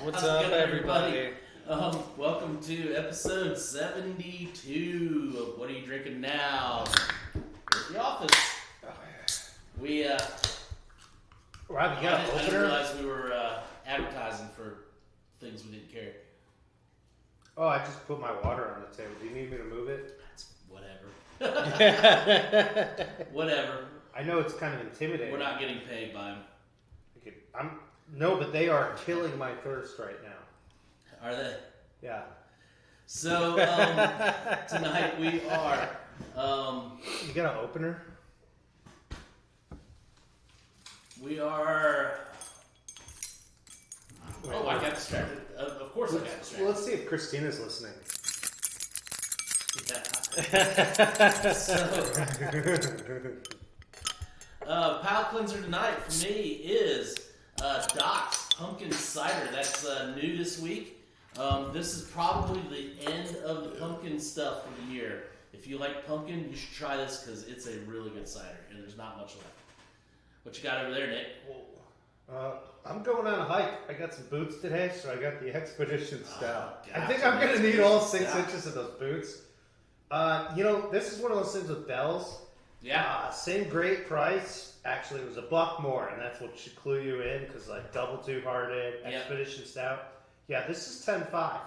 What's up, everybody? Welcome to episode 72 of What Are You Drinking Now? We're at the office. We, Rob, you got an I didn't opener? realize we were advertising for things we didn't carry. Oh, I just put my water on the table. Do you need me to move it? That's whatever. Whatever. I know it's kind of intimidating. We're not getting paid by them. No, but they are killing my thirst right now. Are they? Yeah. So, tonight we are... You got an opener? We are... Oh, I got distracted. Of course I got distracted. Let's see if Christina's listening. Yeah. Palate cleanser tonight for me is Doc's Pumpkin Cider. That's new this week. This is probably the end of the pumpkin stuff for the year. If you like pumpkin, you should try this because it's a really good cider, and there's not much left. What you got over there, Nick? I'm going on a hike. I got some boots today, so I got the Expedition Stout. God, I think I'm going to need all 6 Stout. inches of those boots. This is one of those things with bells. Yeah. Same great price. Actually, it was $1 more, and that's what should clue you in, because like Double Two Hearted, Expedition Stout. Yeah, this is 10.5.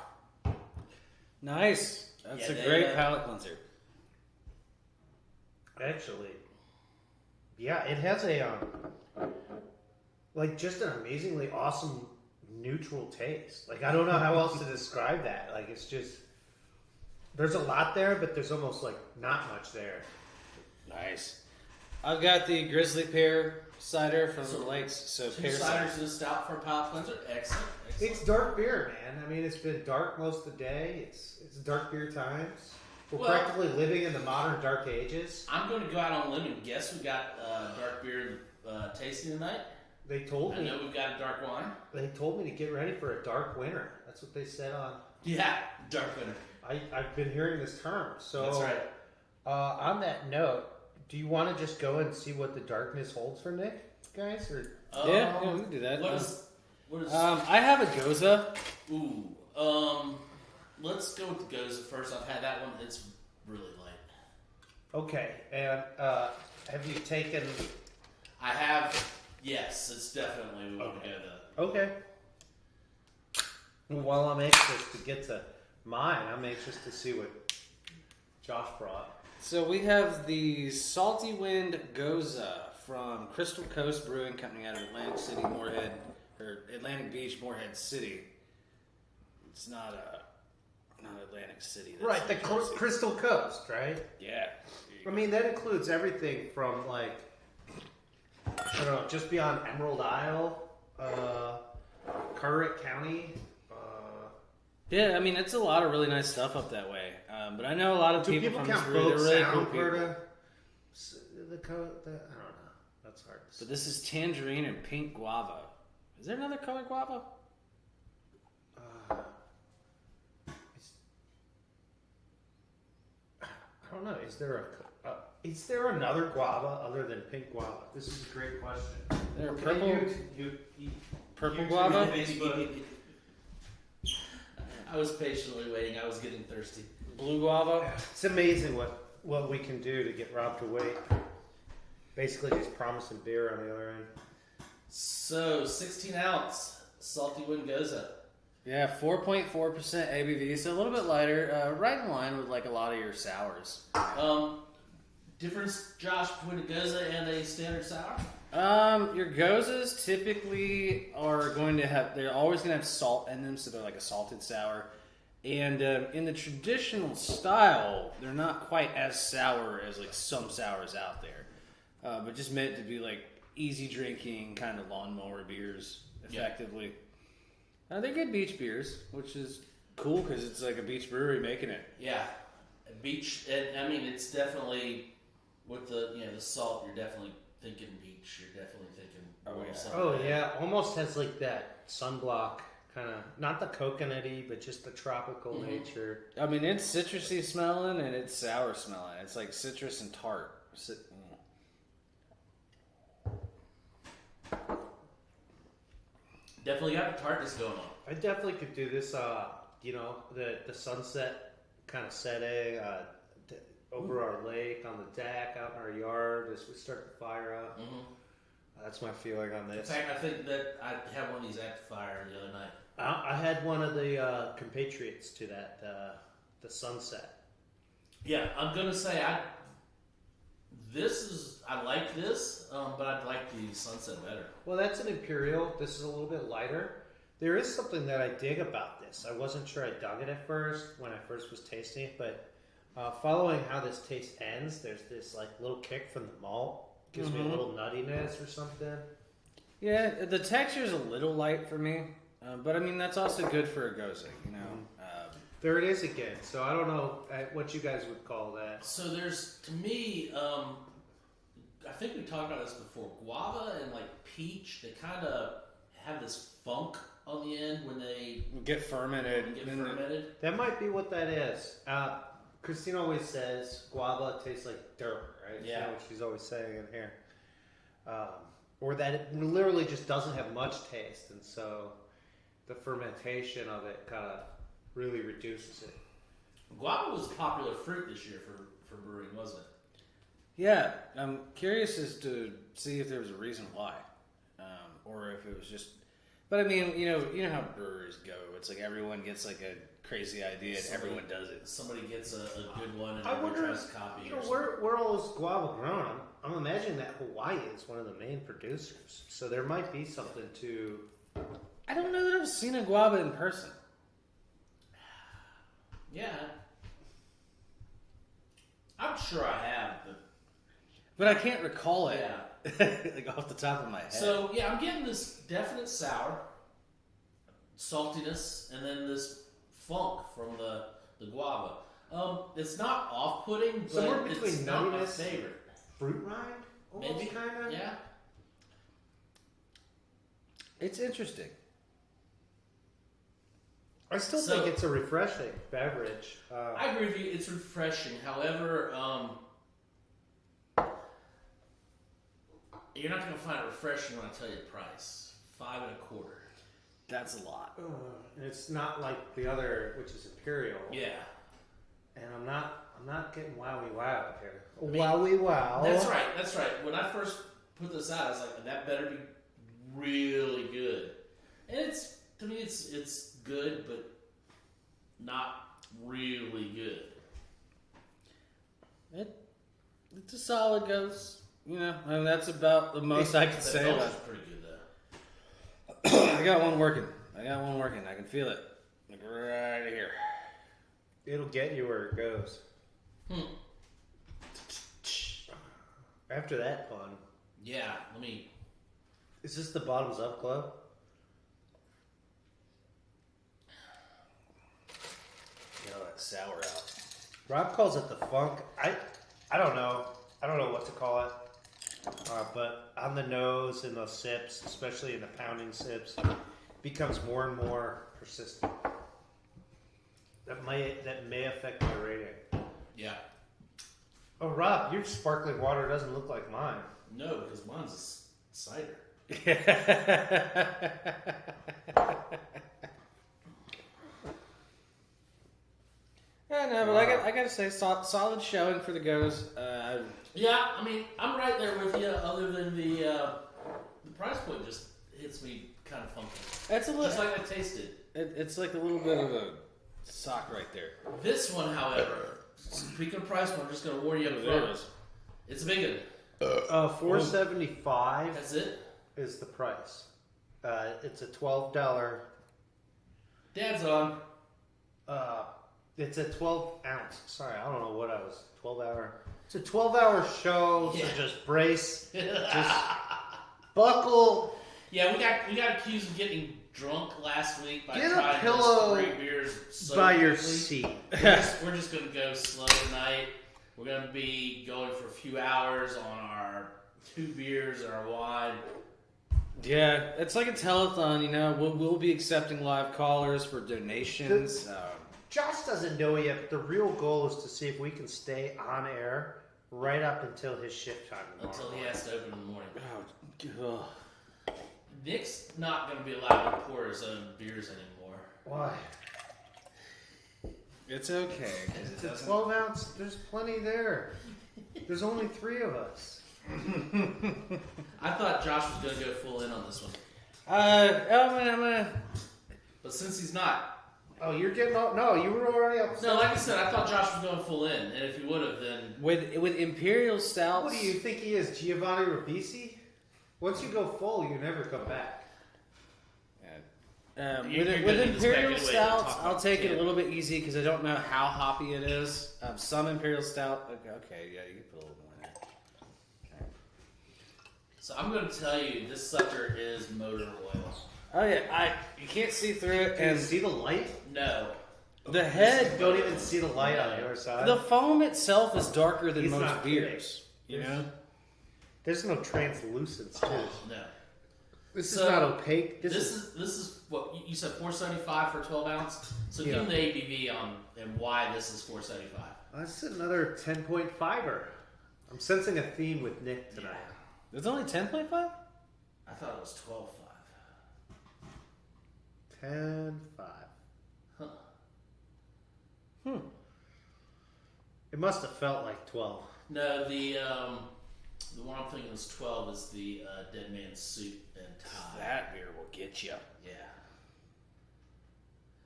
Nice. That's a great palate cleanser. Actually, yeah, it has a just an amazingly awesome neutral taste. Like I don't know how else to describe that. Like it's just there's a lot there, but there's almost like not much there. Nice. I've got the Grizzly Pear cider from the lakes. So Two pear ciders and a stout for a palate cleanser. Excellent. It's dark beer, man. I mean, it's been dark most of the day. It's dark beer times. We're practically living in the modern dark ages. I'm going to go out on a limb and guess we got dark beer tasting tonight. They told me. I know we've got a dark wine. They told me to get ready for a dark winter. That's what they said on. Yeah, dark winter. I've been hearing this term. So that's right. On that note, do you want to just go and see what the darkness holds for Nick, guys? Or Yeah, we can do that. What is? I have a gose. Ooh. Let's go with the gose first. I've had that one. It's really light. Okay. And have you taken? I have. Yes, it's definitely we want to go to. Okay. Well, while I'm anxious to get to mine, I'm anxious to see what Josh brought. So we have the Salty Wind Gose from Crystal Coast Brewing Company out of Atlantic City, Moorhead, or Atlantic Beach, Moorhead City. It's not Atlantic City. That's Right, the Crystal Coast, right? Yeah. I mean, that includes everything from like, I don't know, just beyond Emerald Isle, Current County. Yeah, I mean, it's a lot of really nice stuff up that way. But I know a lot of people from this region. They're really cool people. I don't know. That's hard to say. But this is tangerine and pink guava. Is there another color guava? I don't know. Is there another guava other than pink guava? This is a great question. There Okay, purple. Purple guava. I was patiently waiting. I was getting thirsty. Blue guava. It's amazing what we can do to get Rob to wait. Basically, just promising beer on the other end. So, 16 ounce Salty Wind Gose. Yeah, 4.4% ABV, so a little bit lighter, right in line with like a lot of your sours. Difference, Josh, between a Gose and a standard sour? Your Goses typically are going to have, they're always going to have salt in them, so they're like a salted sour. And in the traditional style, they're not quite as sour as like some sours out there. But just meant to be like easy drinking, kind of lawnmower beers, effectively. They're good beach beers, which is cool because it's like a beach brewery making it. Yeah, beach. I mean, it's definitely with the the salt. You're definitely thinking beach. You're definitely thinking. Oh yeah, almost has like that sunblock kind of, not the coconutty, but just the tropical nature. I mean, it's citrusy smelling and it's sour smelling. It's like citrus and tart. Definitely got the tartness going on. I definitely could do this. The sunset kind of setting over our lake on the deck out in our yard as we start the fire up. Mm-hmm. That's my feeling on In this. fact, I think that I had one of these at the fire the other night. I had one of the compatriots to that the sunset. Yeah, I'm gonna say I like this, but I'd like the sunset better. Well, that's an Imperial. This is a little bit lighter. There is something that I dig about this. I wasn't sure I dug it at first when I first was tasting it, but following how this taste ends, there's this like little kick from the malt. Gives me a little nuttiness or something. Yeah, the texture's a little light for me, but I mean that's also good for a gose, you know. There it is again. So I don't know what you guys would call that. So there's, to me, I think we talked about this before. Guava and like peach, they kind of have this funk on the end when they Get fermented. That might be what that is. Christine always says guava tastes like dirt, right? Yeah. You know what she's always saying in here. Or that it literally just doesn't have much taste, and so the fermentation of it kind of really reduces it. Guava was a popular fruit this year for brewing, wasn't it? Yeah, I'm curious as to see if there was a reason why, or if it was just. But I mean, you know how brewers go. It's like everyone gets like a crazy idea, and everyone does it. Somebody gets a good one, and I everyone wonder, tries to copy. you know, where all is guava grown? I'm imagining that Hawaii is one of the main producers, so there might be something to. I don't know that I've seen a guava in person. Yeah, I'm sure I have, But I can't recall it. Yeah. Like off the top of my head. So yeah, I'm getting this definite sour, saltiness, and then this funk from the guava. It's not off-putting, but Somewhere between it's not my nuttiness, favorite. fruit rind, almost Maybe, kind of. yeah. It's interesting. I still So- think it's a refreshing beverage. I agree with you. It's refreshing. However, you're not going to find it refreshing when I tell you the price. $5.25. That's a lot. It's not like the other, which is Imperial. Yeah. And I'm not getting wowie wow here. mean, Wowie wow. That's right. That's right. When I first put this out, I was like, that better be really good. And it's, to me, it's good, but not really good. It's a solid gose. You know, I mean, that's about the most I can The say Belgian's about it. pretty good, though. I got one working. I can feel it. Like right here. It'll get you where it goes. After that fun. Yeah, let me... Is this the bottoms up club? Get all that sour out. Rob calls it the funk. I don't know. I don't know what to call it. But on the nose in those sips, especially in the pounding sips, becomes more and more persistent. That may affect my rating. Yeah. Oh, Rob, your sparkling water doesn't look like mine. No, because mine's a cider. Yeah, no, but I gotta say, solid showing for the gose. Yeah, I mean, I'm right there with you. Other than the price point just hits me kind of funky, It's a little, just like I tasted. it's like a little bit of a sock right there. This one, however, speaking of price point, I'm just going to warn you up There it front. is. It's a big one. $4.75 That's it. is the price. It's a $12. Dad's on. It's a 12 ounce. Sorry, I don't know what I was. 12-hour. It's a 12-hour show. Yeah. So just brace. Just buckle. Yeah, we got accused of getting drunk last week by Get a trying pillow just 3 beers so by your quickly. seat. We're just going to go slow tonight. We're going to be going for a few hours on our 2 beers and our wine. Yeah, it's like a telethon, you know. We'll be accepting live callers for donations. Josh doesn't know yet, but the real goal is to see if we can stay on air right up until his shift time tomorrow. Until he has to open in the morning. Oh, Nick's not going to be allowed to pour his own beers anymore. Why? It's okay. It's a 12 ounce. There's plenty there. There's only 3 of us. I thought Josh was going to go full in on this one. I'm gonna. But since he's not. Oh, you're getting all. No, you were already up. No, like I said, I thought Josh was going full in. And if he would have, then. With Imperial stouts. What do you think he is, Giovanni Ribisi? Once you go full, you never come back. You're With gonna need this back Imperial anyway to stouts, talk I'll about take it a can. little bit easy because I don't know how hoppy it is. Some Imperial stout. Okay, yeah, you can put a little more in there. Okay. So I'm going to tell you, this sucker is motor oil. Oh yeah, you can't see through it, Can you and see the light? No. the head, Don't even see the light on the other side. the foam itself is darker than He's most not beers. You know, There's no translucence to it. No. This So, is not opaque. This is what you said, 475 for 12 ounce. So Yeah. give them the ABV on and why this is 475. That's another 10.5er. I'm sensing a theme with Nick tonight. it's only 10.5. I thought it was 12.5. 10.5. Huh. It must have felt like 12. No, the one I'm thinking is 12 is the Dead Man's Suit and Tie. That beer will get you. Yeah.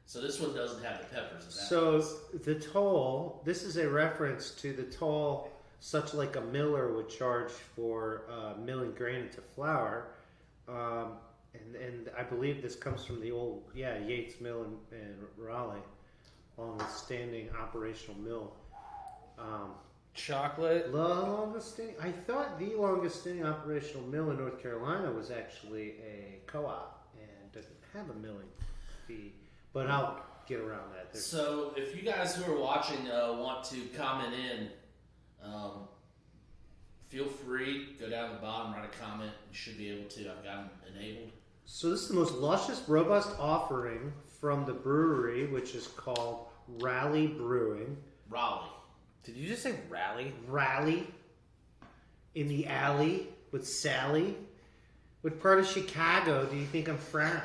So this one doesn't have the peppers. In that So one. the toll, this is a reference to the toll such like a miller would charge for milling grain into flour. And I believe this comes from the old, Yates Mill in Raleigh, longest standing operational mill. Chocolate. I thought the longest standing operational mill in North Carolina was actually a co-op and doesn't have a milling fee, but I'll get around that. So if you guys who are watching want to comment in, feel free. Go down to the bottom, write a comment. You should be able to. I've got them enabled. So this is the most luscious, robust offering from the brewery, which is called Raleigh Brewing. Raleigh. Did you just say rally? Raleigh, in the alley with Sally. What part of Chicago do you think I'm from?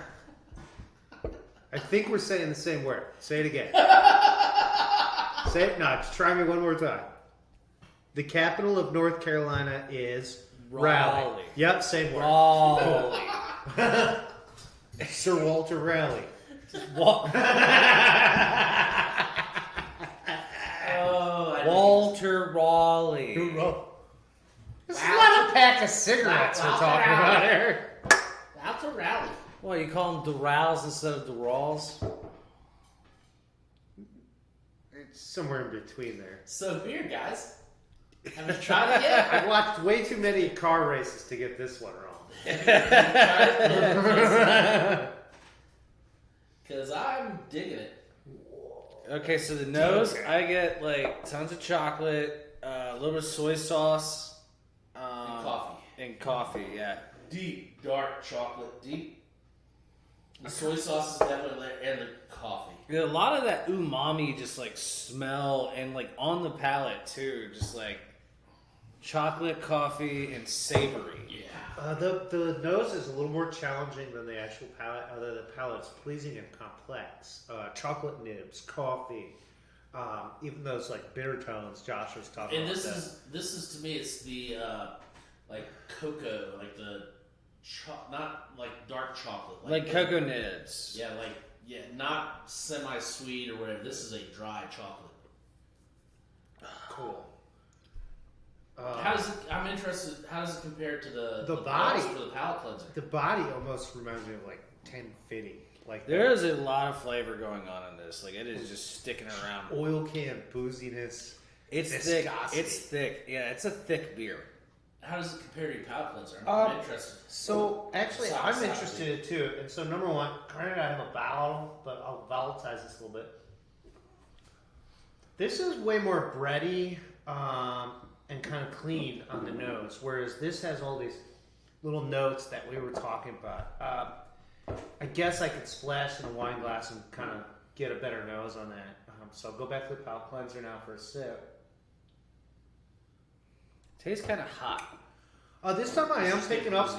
I think we're saying the same word. Say it again. Say it. No, just try me one more time. The capital of North Carolina is Raleigh. Raleigh. Yep, same word. Raleigh. Sir Walter Raleigh. Walter Raleigh. This is not a pack of cigarettes we're talking about here. Walter Raleigh. Well, you call them Durals instead of Durals? It's somewhere in between there. So beer, guys. Have you tried it yet? I've watched way too many car races to get this one wrong. Because I'm digging it. Okay, so the nose, I get like tons of chocolate, a little bit of soy sauce, And coffee. and coffee. Yeah. Deep, dark chocolate. Deep. The soy sauce is definitely there, and the coffee. Yeah, a lot of that umami just like smell and like on the palate too, just like chocolate, coffee, and savory. Yeah. The nose is a little more challenging than the actual palate, although the palate's pleasing and complex. Chocolate nibs, coffee, even those like bitter tones Josh was talking And about. this is to me, it's the like cocoa, like the not like dark chocolate, Like the- cocoa nibs. Yeah, not semi-sweet or whatever. This is a dry chocolate. Cool. How does it? I'm interested. How does it compare to the body? for the palate cleanser? The body almost reminds me of like 1050. Like There is a lot of flavor going on in this. Like it is just sticking around. oil can booziness. It's viscosity. thick. It's thick. Yeah, it's a thick beer. How does it compare to your palate cleanser? I'm interested. So actually, Sour I'm salad. interested in it too. And so number one, granted I have a bottle, but I'll volatilize this a little bit. This is way more bready and kind of clean on the nose, whereas this has all these little notes that we were talking about. I guess I could splash in a wine glass and kind of get a better nose on that. So I'll go back to the palate cleanser now for a sip. Tastes kind of hot. This time I am picking up.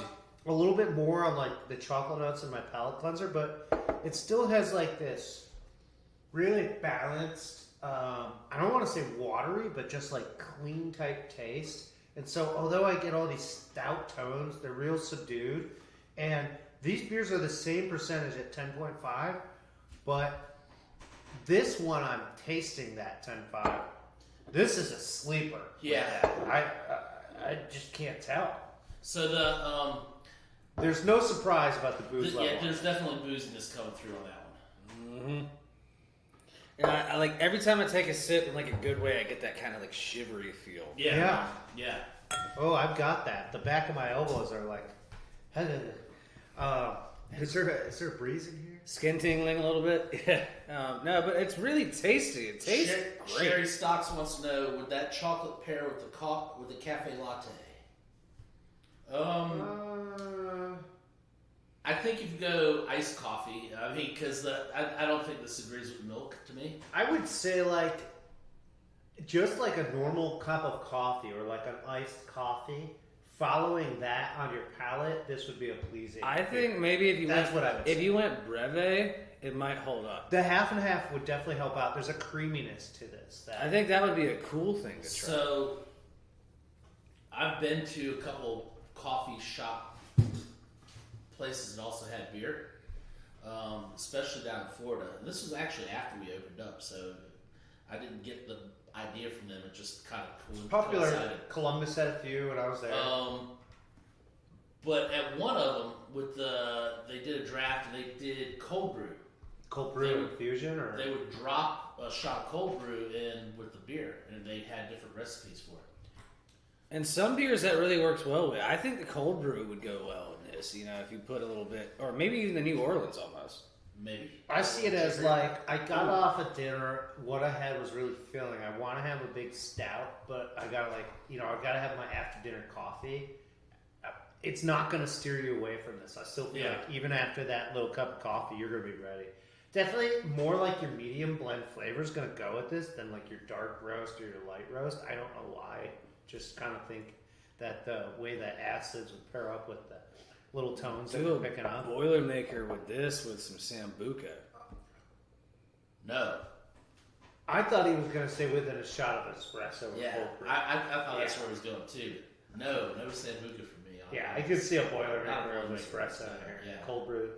a little bit more on like the chocolate notes in my palate cleanser, but it still has like this really balanced. I don't want to say watery, but just like clean type taste. And so, although I get all these stout tones, they're real subdued. And these beers are the same percentage at 10.5, but this one I'm tasting that 10.5. This is a sleeper. Yeah. I just can't tell. So There's no surprise about the booze level. yeah, there's definitely booziness coming through on that one. Mm-hmm. Yeah, I like every time I take a sip in like a good way, I get that kind of like shivery feel. Yeah. Yeah. Oh, I've got that. The back of my elbows are like. Is there a breeze in here? Skin tingling a little bit. Yeah. No, but it's really tasty. It tastes great. Sherry Stocks wants to know, would that chocolate pair with the cafe latte? I think if you go iced coffee, I mean, because I don't think this agrees with milk to me. I would say like just like a normal cup of coffee or like an iced coffee. Following that on your palate, this would be a pleasing. I think maybe if you went breve, it might hold up. The half and half would definitely help out. There's a creaminess to this. I think that would be a cool thing to try. So, I've been to a couple coffee shop places that also had beer, especially down in Florida. And this was actually after we opened up, so I didn't get the idea from them. It just kind of popular. coincided. Columbus had a few when I was there. But at one of them, they did a draft and they did cold brew. Cold brew infusion, or they would drop a shot of cold brew in with the beer, and they had different recipes for it. And some beers that really works well with. I think the cold brew would go well in this. You know, if you put a little bit, or maybe even the New Orleans almost. Maybe. I see it as like I got off at dinner. What I had was really filling. I want to have a big stout, but I gotta I gotta have my after dinner coffee. It's not gonna steer you away from this. I still feel like even after that little cup of coffee, you're gonna be ready. Definitely more like your medium blend flavor is gonna go with this than like your dark roast or your light roast. I don't know why. Just kind of think that the way that acids would pair up with the little tones that we're picking up. Boilermaker with this with some Sambuca. No. I thought he was going to say with it a shot of espresso. Yeah, I thought that's where he was going too. No Sambuca for me. Yeah, I could see a Boilermaker of espresso in there. Yeah. Cold brew,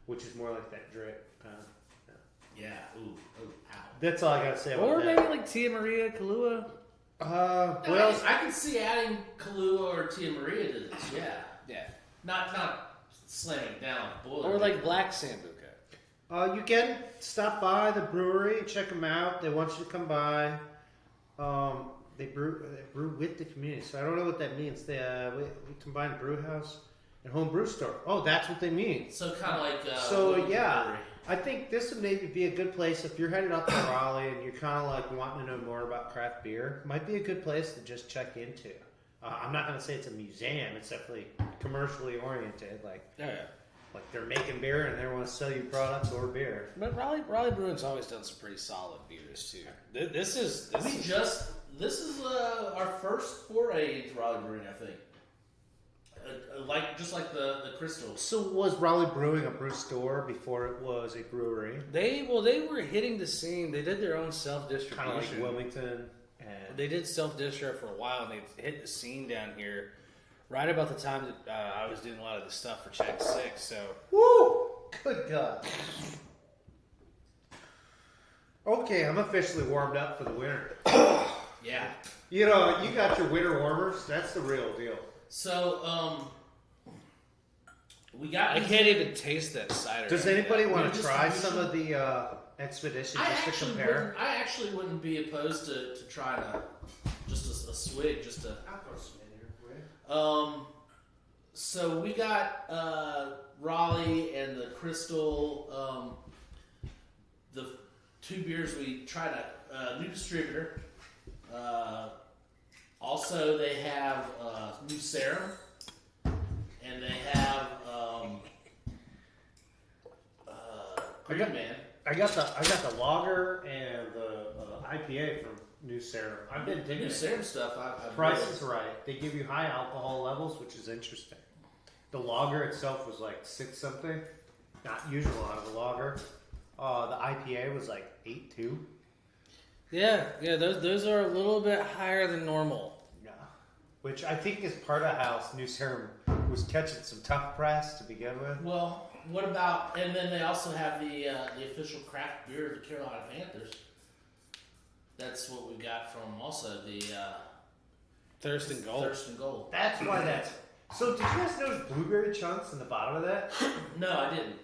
which is more like that drip kind of. Yeah. Ooh, ow. That's all I got to say about Or that. maybe like Tia Maria, Kahlua. I can see adding Kahlua or Tia Maria to this. Yeah. Yeah. Not slamming down Boilermaker. Or like black Sambuca. You can stop by the brewery, check them out. They want you to come by. They brew with the community, so I don't know what that means. They we combine brew house and home brew store. Oh, that's what they mean. So kind of like yeah, I think this would maybe be a good place if you're headed up to Raleigh and you're kind of like wanting to know more about craft beer. Might be a good place to just check into. I'm not going to say it's a museum. It's definitely commercially oriented. Like, like they're making beer and they want to sell you products or beer. But Raleigh Brewing's always done some pretty solid beers too. This is our first foray into Raleigh Brewing, I think. Just like the Crystal. So was Raleigh Brewing a brew store before it was a brewery? They were hitting the scene. They did their own self-distribution. Kind of like Wilmington. And they did self-distro for a while, and they hit the scene down here right about the time that I was doing a lot of the stuff for Check 6. So, woo! Good God. Okay, I'm officially warmed up for the winter. Yeah. You know, you got your winter warmers. That's the real deal. So, we got. I can't even taste that cider. Does anybody want to try some of the expedition just to compare? I actually wouldn't be opposed to trying just a swig, just to. I'll throw some in here for you. So we got Raleigh and the Crystal. The two beers we tried a new distributor. Also, they have New Serum, and they have Green Man. I got the lager and the IPA from New Serum. I've been digging New it. Serum stuff. Price is right. They give you high alcohol levels, which is interesting. The lager itself was like 6 something. Not usual out of the lager. The IPA was like 8.2. Yeah, those are a little bit higher than normal. Yeah. Which I think is part of how New Serum was catching some tough press to begin with. Well, what about, and then they also have the official craft beer of the Carolina Panthers. That's what we got from also the Thirst and Gold. Thirst and Gold. That's why that's. So did you guys notice blueberry chunks in the bottom of that? No, I didn't.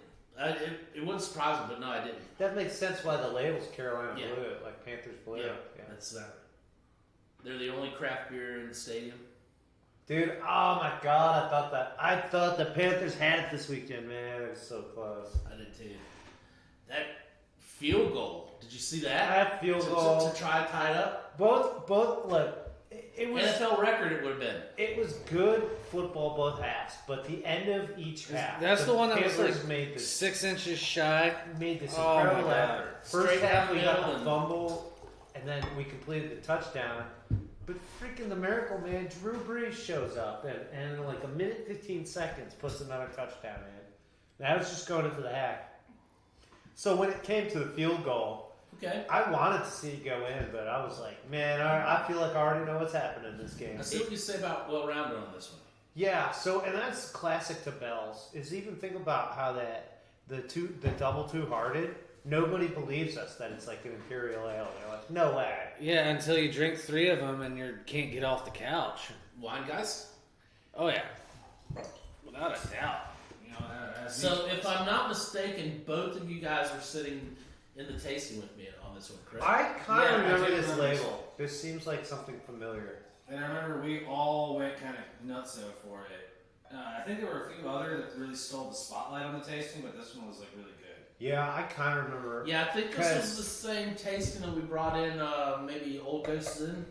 It wouldn't surprise me, but no, I didn't. That makes sense why the label's Carolina Yeah. blue, like Panthers blue. Yeah, that's they're the only craft beer in the stadium. Dude, oh my god, I thought the Panthers had it this weekend, man. It was so close. I did too. That field goal. Did you see that? That field goal. To try to tie it up. Both look, it was NFL record. It would have been. it was good football both halves, but the end of each half. That's the one that was Panthers like made this 6 inches shy. incredible my God. effort. First Straight half down we the got middle the and- fumble, and then we completed the touchdown. But freaking the miracle, man! Drew Brees shows up, and in like a minute 15 seconds puts another touchdown in. That was just going into the hack. So when it came to the field goal, Okay. I wanted to see it go in, but I was like, man, I feel like I already know what's happening in this game. I see what you say about well-rounded on this one. Yeah, so and that's classic to Bell's. Is even think about how that the double two-hearted. Nobody believes us that it's like an Imperial Ale. They're like, no way. Yeah, until you drink 3 of them and you can't get off the couch. Wine guys. Oh yeah, without a doubt. You know, So if I'm not mistaken, both of you guys were sitting in the tasting with me on this one, correct? I kind Yeah, of I remember do this remember label. This seems like something familiar. and I remember we all went kind of nutso for it. I think there were a few other that really stole the spotlight on the tasting, but this one was like really good. Yeah, I kind of remember. Yeah, I think this was the same tasting that we brought in, maybe Old Ghosts in.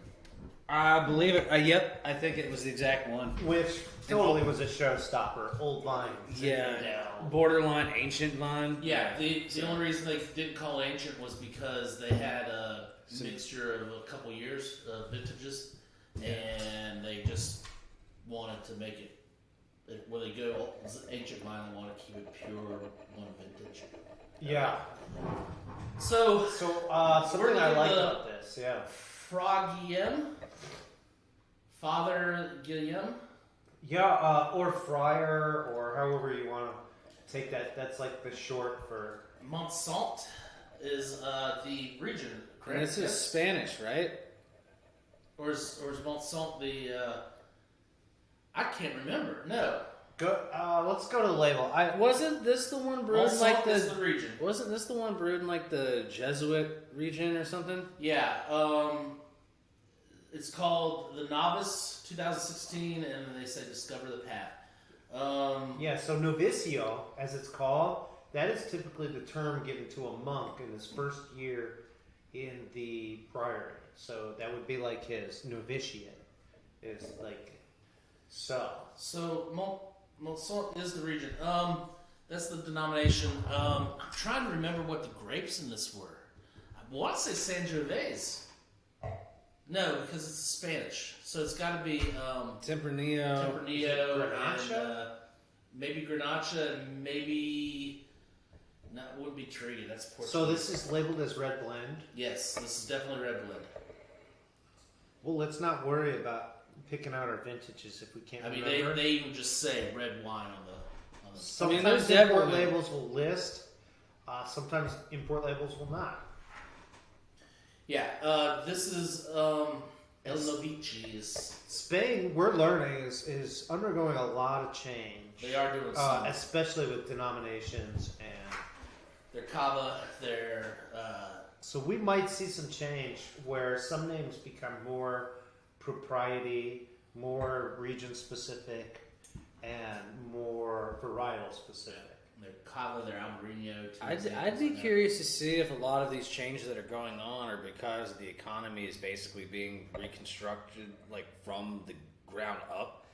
I believe it. Yep, I think it was the exact one. Which totally was a showstopper. Old Vine. Yeah, borderline ancient vine. Yeah, the only reason they didn't call it ancient was because they had a mixture of a couple years of vintages, and they just wanted to make it. When they go ancient wine, they want to keep it pure, one vintage. Yeah. So something we're I doing like the- about this, yeah. Frogiem, Father Guillaume. Yeah, or Friar, or however you want to take that. That's like the short for. Mont-Saint is the region, correct? And this is Yes? Spanish, right? Or is Mont-Saint the? I can't remember. No, Let's go to the label. Wasn't this the one brewed in like Mont-Saint is the region. Wasn't this the one brewed in like the Jesuit region or something? Yeah, it's called the Novice 2016, and then they say Discover the Path. Yeah, so novicio, as it's called, that is typically the term given to a monk in his first year in the priory. So that would be like his novitiate, is like so. So Mont-Saint is the region. That's the denomination. I'm trying to remember what the grapes in this were. I want to say Sangiovese. No, because it's Spanish. So it's got to be Tempranillo. Tempranillo, Grenache? and maybe Grenache, and maybe that would be Triggy. That's Portuguese. So this is labeled as red blend. Yes, this is definitely red blend. Well, let's not worry about picking out our vintages if we can't I mean, remember. they even just say red wine on the. Sometimes there's import definitely- labels will list. Sometimes import labels will not. Yeah, this is El Novices. Spain, we're learning, is undergoing a lot of change. They are doing some. especially with denominations, and Their cava, their so we might see some change where some names become more propriety, more region specific, and more varietal specific. their cava, their Albarino. I'd be curious to see if a lot of these changes that are going on are because the economy is basically being reconstructed like from the ground up.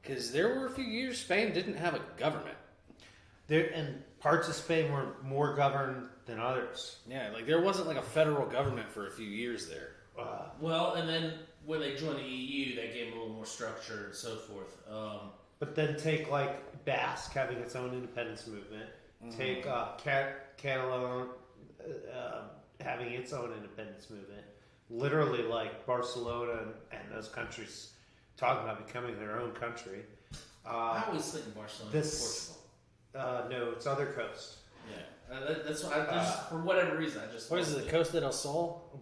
Because there were a few years Spain didn't have a government. There and parts of Spain were more governed than others. Yeah, like there wasn't like a federal government for a few years there. Well, and then when they joined the EU, they gave them a little more structure and so forth. But then take like Basque having its own independence movement. Take Catalan having its own independence movement. Literally, like Barcelona and those countries talking about becoming their own country. I always think Barcelona is Portugal. No, it's other coast. Yeah, that's why I just for whatever reason I just. What is it? The Costa del Sol?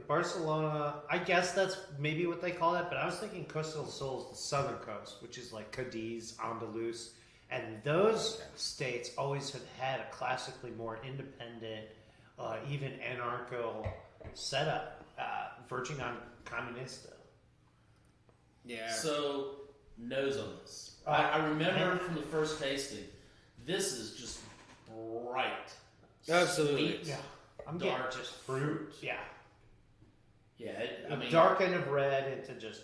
Barcelona, I guess that's maybe what they call it, but I was thinking Costa del Sol is the southern coast, which is like Cadiz, Andalus, and those states always have had a classically more independent, even anarcho setup, verging on communista. Yeah. So nose on this. I remember from the first tasting, this is just bright. Absolutely. Sweet, Yeah, I'm dark getting just fruit. Yeah, Yeah, the dark end of red into just.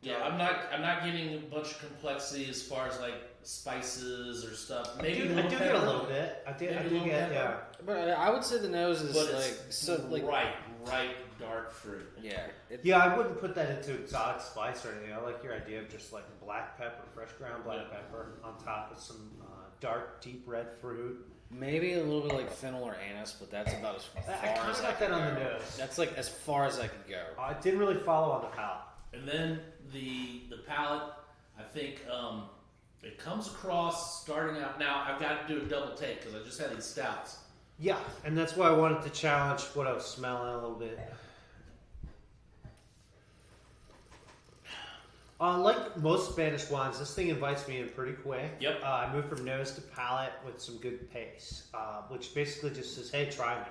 Yeah, I'm not getting a bunch of complexity as far as like spices or stuff. Maybe I do get a little bit. I do get yeah. But I would say the nose is But like it's so like bright dark fruit. yeah. Yeah, I wouldn't put that into exotic spice or anything. I like your idea of just like black pepper, fresh ground black pepper on top of some dark, deep red fruit. Maybe a little bit like fennel or anise, but that's about as far I kind as of I got can that on go. the nose. That's like as far as I could go. I didn't really follow on the palate. And then the palate, I think it comes across starting out. Now I've got to do a double take because I just had these stouts. Yeah, and that's why I wanted to challenge what I was smelling a little bit. Like most Spanish wines, this thing invites me in pretty quick. Yep. I move from nose to palate with some good pace, which basically just says, hey, try me.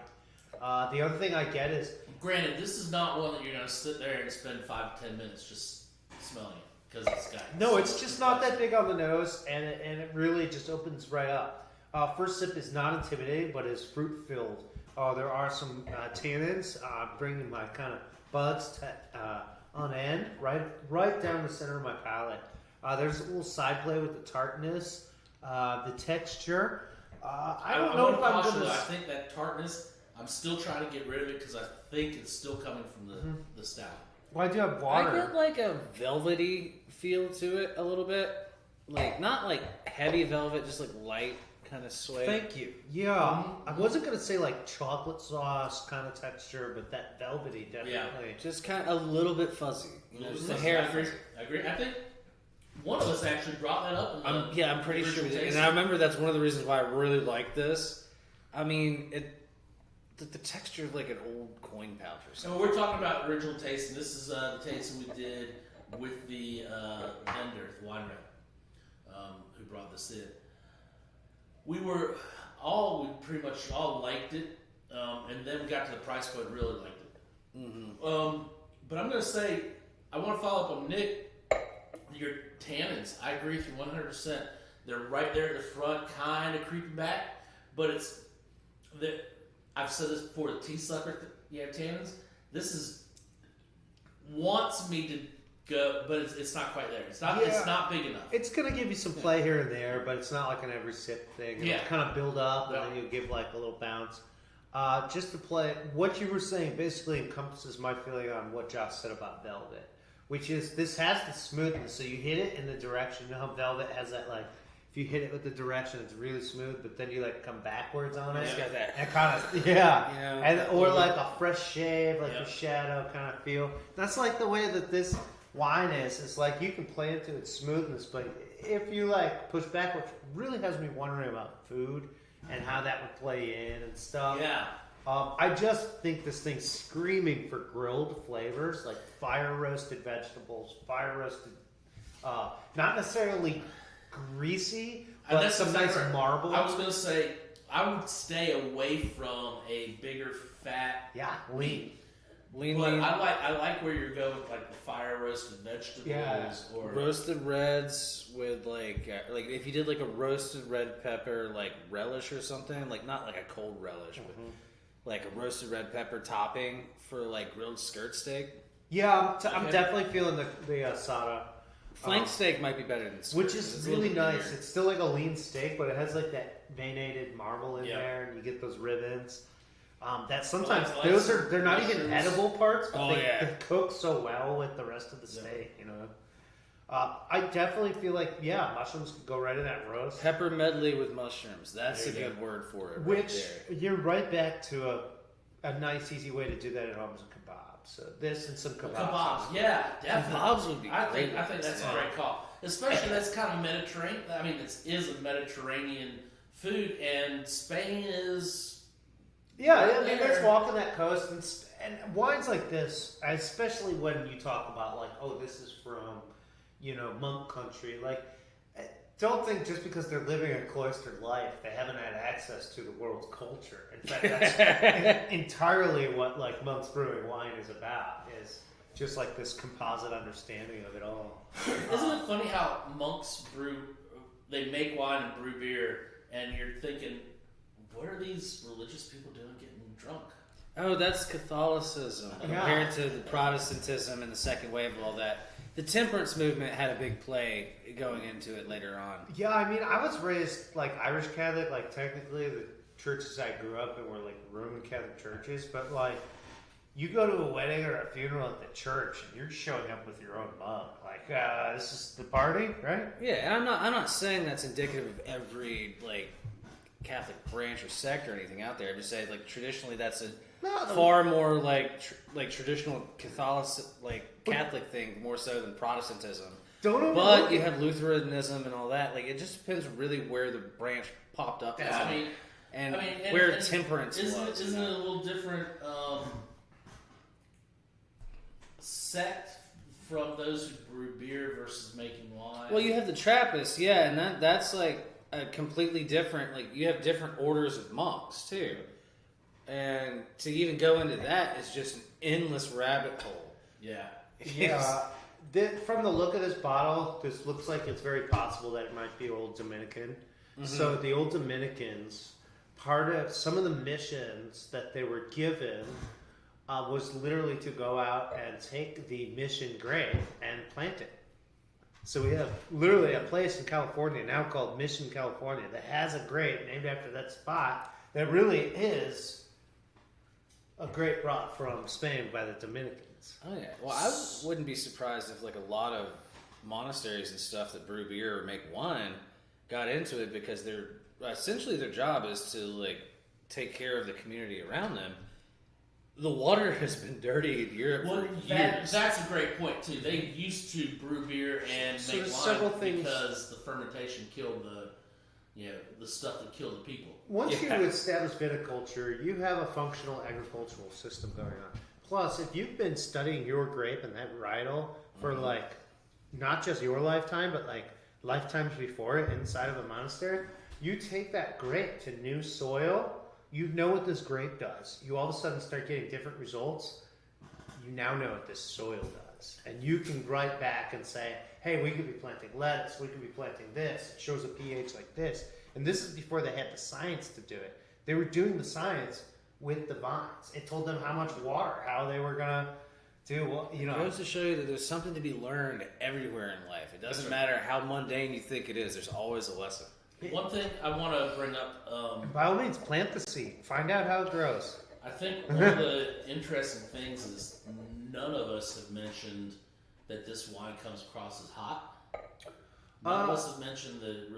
The other thing I get is... Granted, this is not one that you're going to sit there and spend 5 to 10 minutes just smelling it because it's got... No, it's just not that big on the nose, and it really just opens right up. First sip is not intimidating, but is fruit-filled. There are some tannins, bringing my kind of buds on end, right down the center of my palate. There's a little side play with the tartness, the texture. I don't know if I'm going to... I think that tartness, I'm still trying to get rid of it because I think it's still coming from the stout. Well, I do have I water. get like a velvety feel to it a little bit, like not like heavy velvet, just like light kind of sway. Thank you. Yeah, I wasn't going to say like chocolate sauce kind of texture, but that velvety definitely. Just kind of a little bit fuzzy. You know, just the hair. I agree. I think one of us actually brought that up. I'm pretty sure. original And tasting. I remember that's one of the reasons why I really like this. I mean, the texture is like an old coin pouch or So something. we're talking about original tasting. This is the tasting we did with the vendor, the wine rep, who brought this in. We pretty much all liked it, and then we got to the price point, really liked it. Mm-hmm. But I'm going to say, I want to follow up on Nick. Your tannins, I agree with you 100%. They're right there at the front, kind of creeping back, but it's that I've said this before. The tea sucker, tannins. This wants me to go, but it's not quite there. It's not. Yeah. It's not big enough. It's going to give you some play here and there, but it's not like an every sip thing. It'll kind of build up, and then you'll give like a little bounce. Just to play, what you were saying basically encompasses my feeling on what Josh said about velvet, which is this has the smoothness. So you hit it in the direction. You know how velvet has that like, if you hit it with the direction, it's really smooth, but then you like come backwards on it. It's got that. And kind of and or little like a fresh shave, like a shadow kind of feel. That's like the way that this wine is. It's like you can play into its smoothness, but if you like push back, which really has me wondering about food and how that would play in and stuff. Yeah. I just think this thing's screaming for grilled flavors, like fire roasted vegetables, fire roasted, not necessarily greasy, but that's some nice exactly- marble. I was going to say, I would stay away from a bigger fat. Lean. Lean, But lean. I like where you're going with like the fire roasted vegetables or Roasted reds with like if you did like a roasted red pepper like relish or something, like not like a cold relish, but like a roasted red pepper topping for like grilled skirt steak. Yeah, I'm definitely feeling the Sada. Flank steak might be better than skirt, Which 'cause is it's a little really bit nice. meatier. It's still like a lean steak, but it has like that veinated marble in Yeah. there, and you get those ribbons. That sometimes I like they're not even mushrooms. edible parts, but Oh, they yeah. cook so well with the rest of the steak. You know. I definitely feel like, mushrooms could go right in that roast. Pepper medley with mushrooms. That's a There you good word for it. Right Which, there. you're right back to a nice, easy way to do that at home is a kebab. So this and some kebabs. Kebabs, yeah, definitely. Kebabs would be I great. think that's a great call. Especially that's kind of Mediterranean. I mean, it is a Mediterranean food, and Spain is. Yeah, right I mean, there. let's walk on that coast. And wines like this, especially when you talk about, like, oh, this is from, monk country. Like, don't think just because they're living a cloistered life, they haven't had access to the world's culture. In fact, that's entirely what, like, monks brewing wine is about, is just, like, this composite understanding of it all. Isn't it funny how monks they make wine and brew beer, and you're thinking, what are these religious people doing getting drunk? Oh, that's Catholicism compared to the Protestantism and the second wave of all that. The temperance movement had a big play going into it later on. Yeah, I mean, I was raised, like, Irish Catholic. Like, technically, the churches I grew up in were, like, Roman Catholic churches. But, like, you go to a wedding or a funeral at the church, and you're showing up with your own monk. Like, this is the party, right? Yeah, and I'm not saying that's indicative of every, like, Catholic branch or sect or anything out there. I'm just saying, like, traditionally that's a far more like traditional Catholic thing, more so than Protestantism. But you have Lutheranism and all that. Like, it just depends really where the branch popped up. And where temperance was. Isn't it a little different sect from those who brew beer versus making wine? Well, you have the Trappists, yeah, and that's like a completely different. Like, you have different orders of monks too. And to even go into that is just an endless rabbit hole. Yeah. Yeah. From the look of this bottle, this looks like it's very possible that it might be old Dominican. Mm-hmm. So the old Dominicans, part of some of the missions that they were given was literally to go out and take the mission grape and plant it. So we have literally a place in California now called Mission, California, that has a grape named after that spot that really is a grape brought from Spain by the Dominicans. Oh yeah. Well, I wouldn't be surprised if, like, a lot of monasteries and stuff that brew beer or make wine got into it because essentially their job is to, like, take care of the community around them. The water has been dirty in Europe for years. That's a great point too. They used to brew beer and make wine because the fermentation killed the stuff that killed the people. Once you establish viticulture, you have a functional agricultural system going on. Plus, if you've been studying your grape and that varietal for like not just your lifetime, but like lifetimes before it inside of a monastery, you take that grape to new soil. You know what this grape does. You all of a sudden start getting different results. You now know what this soil does. And you can write back and say, hey, we could be planting lettuce. We could be planting this. It shows a pH like this. And this is before they had the science to do it. They were doing the science with the vines. It told them how much water, how they were going to do. Well, It goes to show you that there's something to be learned everywhere in life. It doesn't matter how mundane you think it is. There's always a lesson. One thing I want to bring up... by all means, plant the seed. Find out how it grows. I think one of the interesting things is none of us have mentioned that this wine comes across as hot. None of us have mentioned that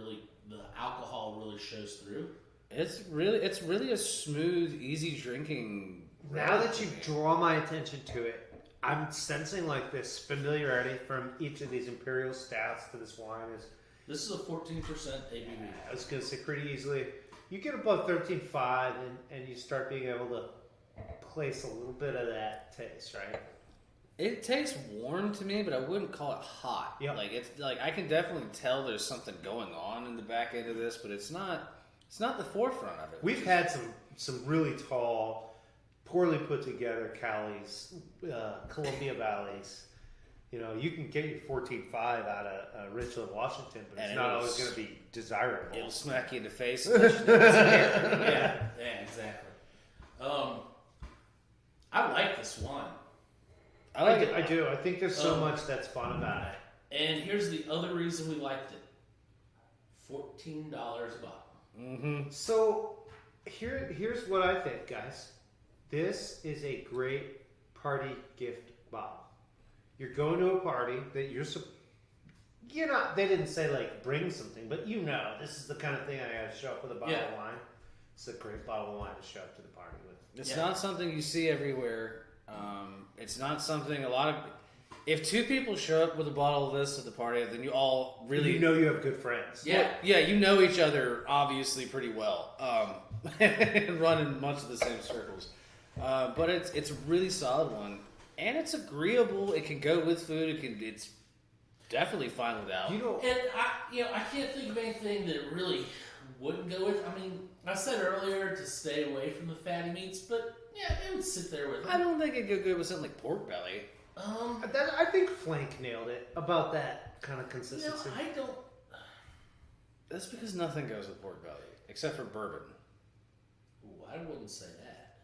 the alcohol really shows through. It's really a smooth, easy drinking. Now that you've drawn my attention to it, I'm sensing like this familiarity from each of these Imperial stouts to this wine is. This is a 14% ABV. I was going to say pretty easily. You get above 13.5 and you start being able to place a little bit of that taste, right? It tastes warm to me, but I wouldn't call it hot. Yep. Like, it's like I can definitely tell there's something going on in the back end of this, but it's not the forefront of it. We've had some really tall, poorly put together Callies, Columbia Valleys. You can get your 14.5 out of Richland, Washington, but it's not always going to be desirable. It'll smack you in the face. Yeah, exactly. I like this wine. I like it. I do. I think there's so much that's fun about it. And here's the other reason we liked it. $14 a bottle. Mm-hmm. So here's what I think, guys. This is a great party gift bottle. You're going to a party that they didn't say like bring something, but this is the kind of thing I got to show up with a bottle of wine. It's a great bottle of wine to show up to the party with. It's not something you see everywhere. It's not something if two people show up with a bottle of this at the party, then you all really... you have good friends. Yeah, you know each other obviously pretty well. And run in much of the same circles. But it's a really solid one. And it's agreeable. It can go with food. It's definitely fine without. And I can't think of anything that it really wouldn't go with. I mean, I said earlier to stay away from the fatty meats, but yeah, it would sit there with it. I don't think it'd go good with something like pork belly. I think Flank nailed it about that kind of consistency. I don't. That's because nothing goes with pork belly except for bourbon. Ooh, I wouldn't say that.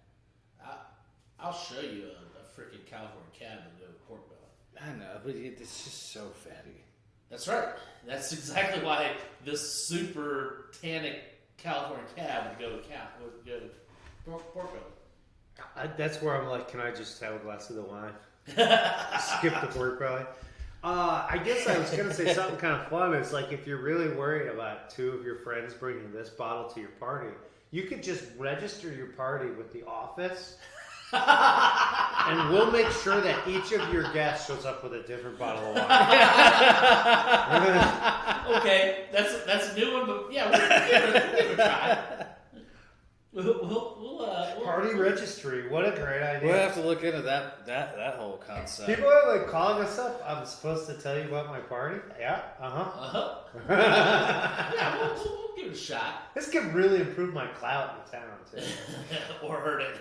I'll show you a freaking California cab that go with pork belly. I know, but it's just so fatty. That's right. That's exactly why this super tannic California cab would go with pork belly. That's where I'm like, can I just have a glass of the wine? Skip the pork belly. I guess I was going to say something kind of fun. It's like if you're really worried about two of your friends bringing this bottle to your party, you could just register your party with the office. And we'll make sure that each of your guests shows up with a different bottle of wine. Okay, that's a new one, but yeah, we'll give it a try. We'll Party registry, what a great idea. We'll have to look into that whole concept. People are like calling us up. I'm supposed to tell you about my party? Yeah, Yeah, we'll give it a shot. This could really improve my clout in town, too. Or hurt it.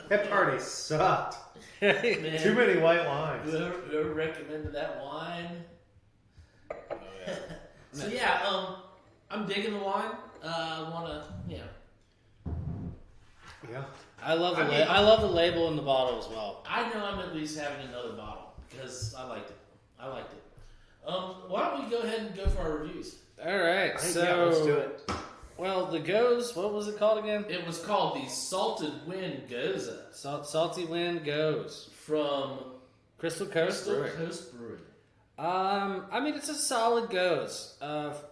That party sucked. Man, Too many white wines. Whoever recommended that wine. Oh, yeah. So yeah, I'm digging the wine. I want to, Yeah. I love the label in the bottle as well. I know I'm at least having another bottle because I liked it. Why don't we go ahead and go for our reviews? All right, so let's do it. Well, the Gose, what was it called again? It was called the Salted Wind Gose Salty Wind Gose from Crystal Coast Brewing. Coast Brewing. I mean, it's a solid Gose.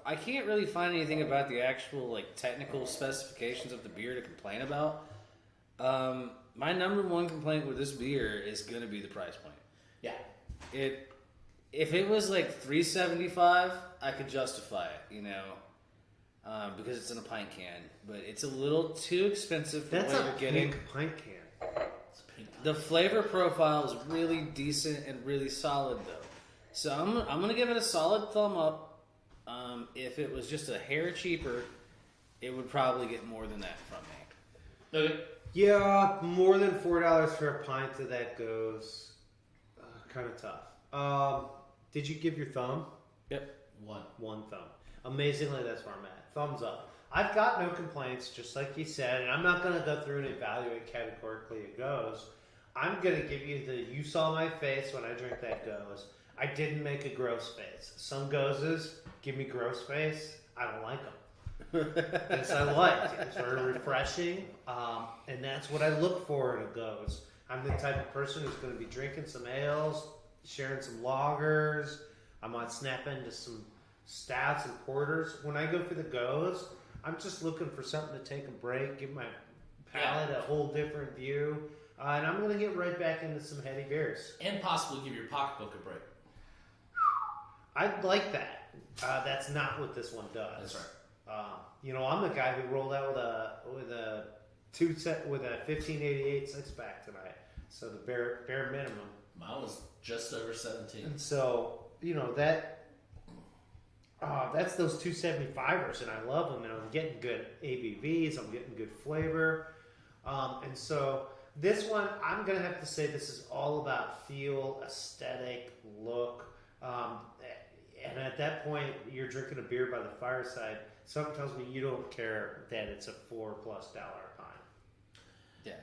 I can't really find anything about the actual technical specifications of the beer to complain about. My number one complaint with this beer is going to be the price point. Yeah. If it was $3.75, I could justify it, because it's in a pint can. But it's a little too expensive for what you're getting. Pink pint can. It's a pink pint. The flavor profile is really decent and really solid, though. So I'm gonna give it a solid thumb up. If it was just a hair cheaper, it would probably get more than that from me. Okay. Yeah, more than $4 for a pint of that goes kind of tough. Did you give your thumb? Yep. One thumb. Amazingly, that's where I'm at. Thumbs up. I've got no complaints, just like you said, and I'm not going to go through and evaluate categorically it goes. I'm going to give you you saw my face when I drink that goes. I didn't make a gross face. Some goses give me gross face. I don't like them. This I liked. It's very refreshing, and that's what I look for in a goes. I'm the type of person who's going to be drinking some ales, sharing some lagers. I might snap into some stouts and porters. When I go for the goes, I'm just looking for something to take a break, give my palate a whole different view, and I'm going to get right back into some heady beers. And possibly give your pocketbook a break. I'd like that. That's not what this one does. That's right. I'm the guy who rolled out with a 1588 six pack tonight. So the bare minimum. Mine was just over 17. And so that's those 275ers, and I love them. And I'm getting good ABVs. I'm getting good flavor. And so this one, I'm gonna have to say this is all about feel, aesthetic, look. And at that point, you're drinking a beer by the fireside. Something tells me you don't care that it's a $4+ pint. Yeah.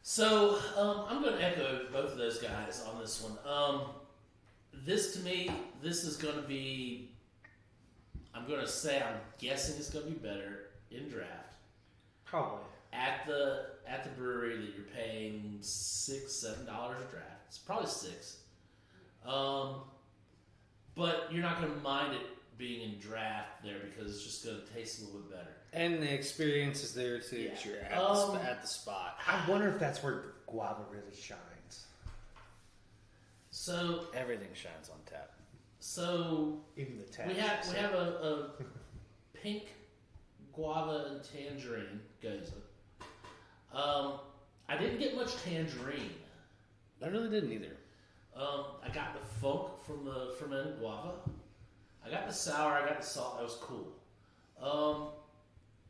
So I'm going to echo both of those guys on this one. This to me, this is going to be. I'm guessing it's going to be better in draft. Probably. At the brewery that you're paying $6-7 a draft. It's probably $6. but you're not going to mind it being in draft there because it's just going to taste a little bit better. And the experience is there too. Yeah. That you're at the spot. I wonder if that's where guava really shines. So Everything shines on tap. So Even the tap. we have a pink guava and tangerine gose. I didn't get much tangerine. I really didn't either. I got the funk from the fermented guava. I got the sour. I got the salt. That was cool.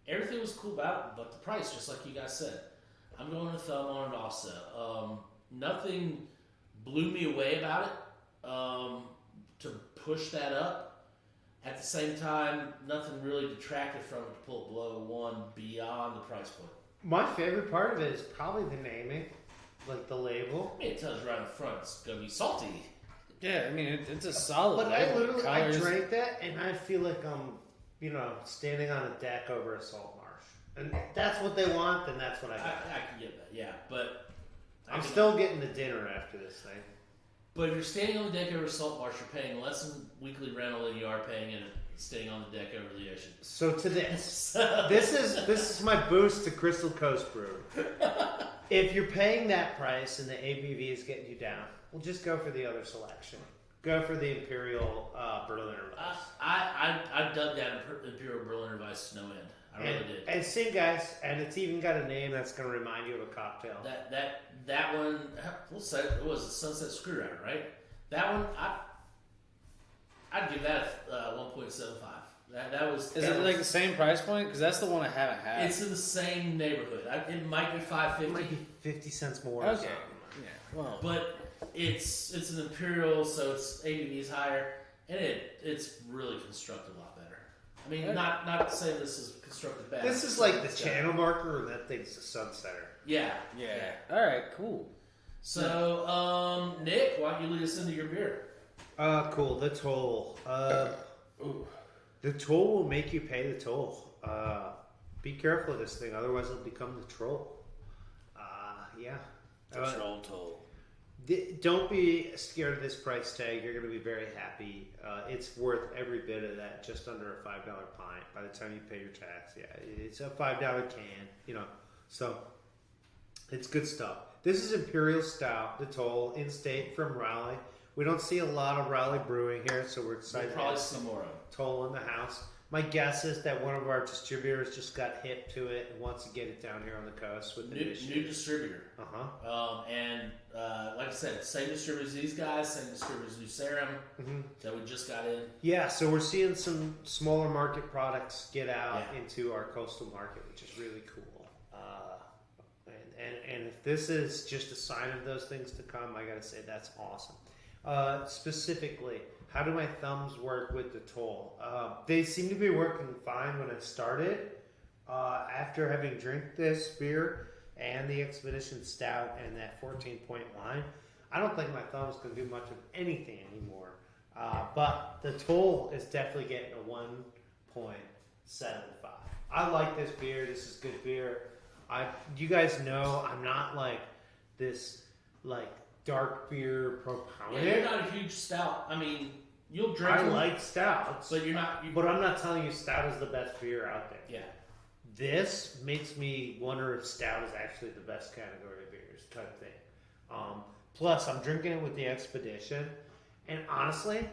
Everything was cool about it, but the price, just like you guys said, I'm going to thumb on it also. Nothing blew me away about it to push that up. At the same time, nothing really detracted from it to pull it below one beyond the price point. My favorite part of it is probably the naming, like the label. I mean, it tells you right in the front it's going to be salty. Yeah, I mean it's a solid. But I label. literally Colors- drank that and I feel like I'm, standing on a deck over a salt marsh. And that's what they want, then that's what I I got. can get that, yeah, but I'm still getting the dinner after this thing. But if you're standing on the deck over salt marsh, you're paying less in weekly rental than you are paying in staying on the deck over the ocean. So to this, this is my boost to Crystal Coast Brewery. If you're paying that price and the ABV is getting you down, well, just go for the other selection. Go for the Imperial Berliner Weiss. I dug that Imperial Berliner Weiss to no end. I really did. And same guys, and it's even got a name that's going to remind you of a cocktail. That one, we'll say it was a Sunset Screwdriver, right? That one, I'd give that a 1.75. That was. Is it like the same price point? Because that's the one I haven't had. It's in the same neighborhood. It might be It $5.50. might be 50 cents more. Or okay. something. Yeah. Well, But it's an Imperial, so its ABV is higher, and it's really constructed a lot better. I mean, Okay. not to say this is constructed bad. This is like the channel marker, and that thing's the sunsetter. Yeah. yeah. All right. Cool. So, Nick, why don't you lead us into your beer? Cool. The toll. Ooh. The toll will make you pay the toll. Be careful of this thing, otherwise it'll become the troll. Yeah. Control toll. Don't be scared of this price tag. You're going to be very happy. It's worth every bit of that, just under a $5 pint by the time you pay your tax. Yeah, it's a $5 can, so it's good stuff. This is Imperial Stout, the toll, in-state from Raleigh. We don't see a lot of Raleigh brewing here, so we're We'll excited probably to see have more of them. toll in the house. My guess is that one of our distributors just got hip to it and wants to get it down here on the coast with the New distributor. And like I said, same distributor as these guys, same distributor as New Serum that we just got in. Yeah, so we're seeing some smaller market products get out Yeah. into our coastal market, which is really cool. And if this is just a sign of those things to come, I gotta say that's awesome. Specifically, how do my thumbs work with the toll? They seem to be working fine when I started. After having drank this beer and the Expedition Stout and that 14-point line, I don't think my thumbs can do much of anything anymore. But the toll is definitely getting a 1.75. I like this beer. This is good beer. You guys know I'm not like this dark beer proponent. Yeah, you're not a huge stout. I mean, you'll drink I them, like stouts, but you're not. but I'm not telling you stout is the best beer out there. Yeah. This makes me wonder if stout is actually the best category of beers type thing. Plus, I'm drinking it with the Expedition, and honestly,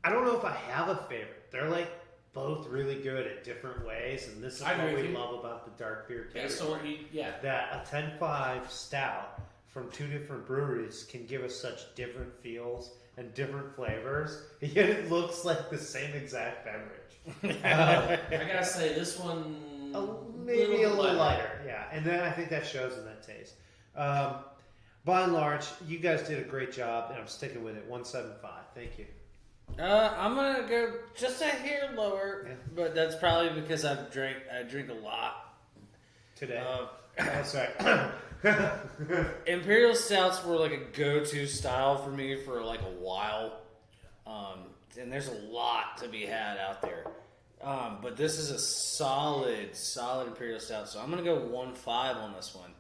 I don't know if I have a favorite. They're like both really good at different ways, and this is I what agree we with you. love about the dark beer Yeah. category. That a 10.5 stout from two different breweries can give us such different feels and different flavors, yet it looks like the same exact beverage. I gotta say, this one Maybe a little lighter, yeah. And then I think that shows in that taste. By and large, you guys did a great job, and I'm sticking with it. 175. Thank you. I'm gonna go just a hair lower, Yeah. but that's probably because I drink a lot. Today. Uh, Oh, sorry. Imperial stouts were like a go-to style for me for like a while, and there's a lot to be had out there. But this is a solid Imperial stout, so I'm gonna go 1.5 on this one.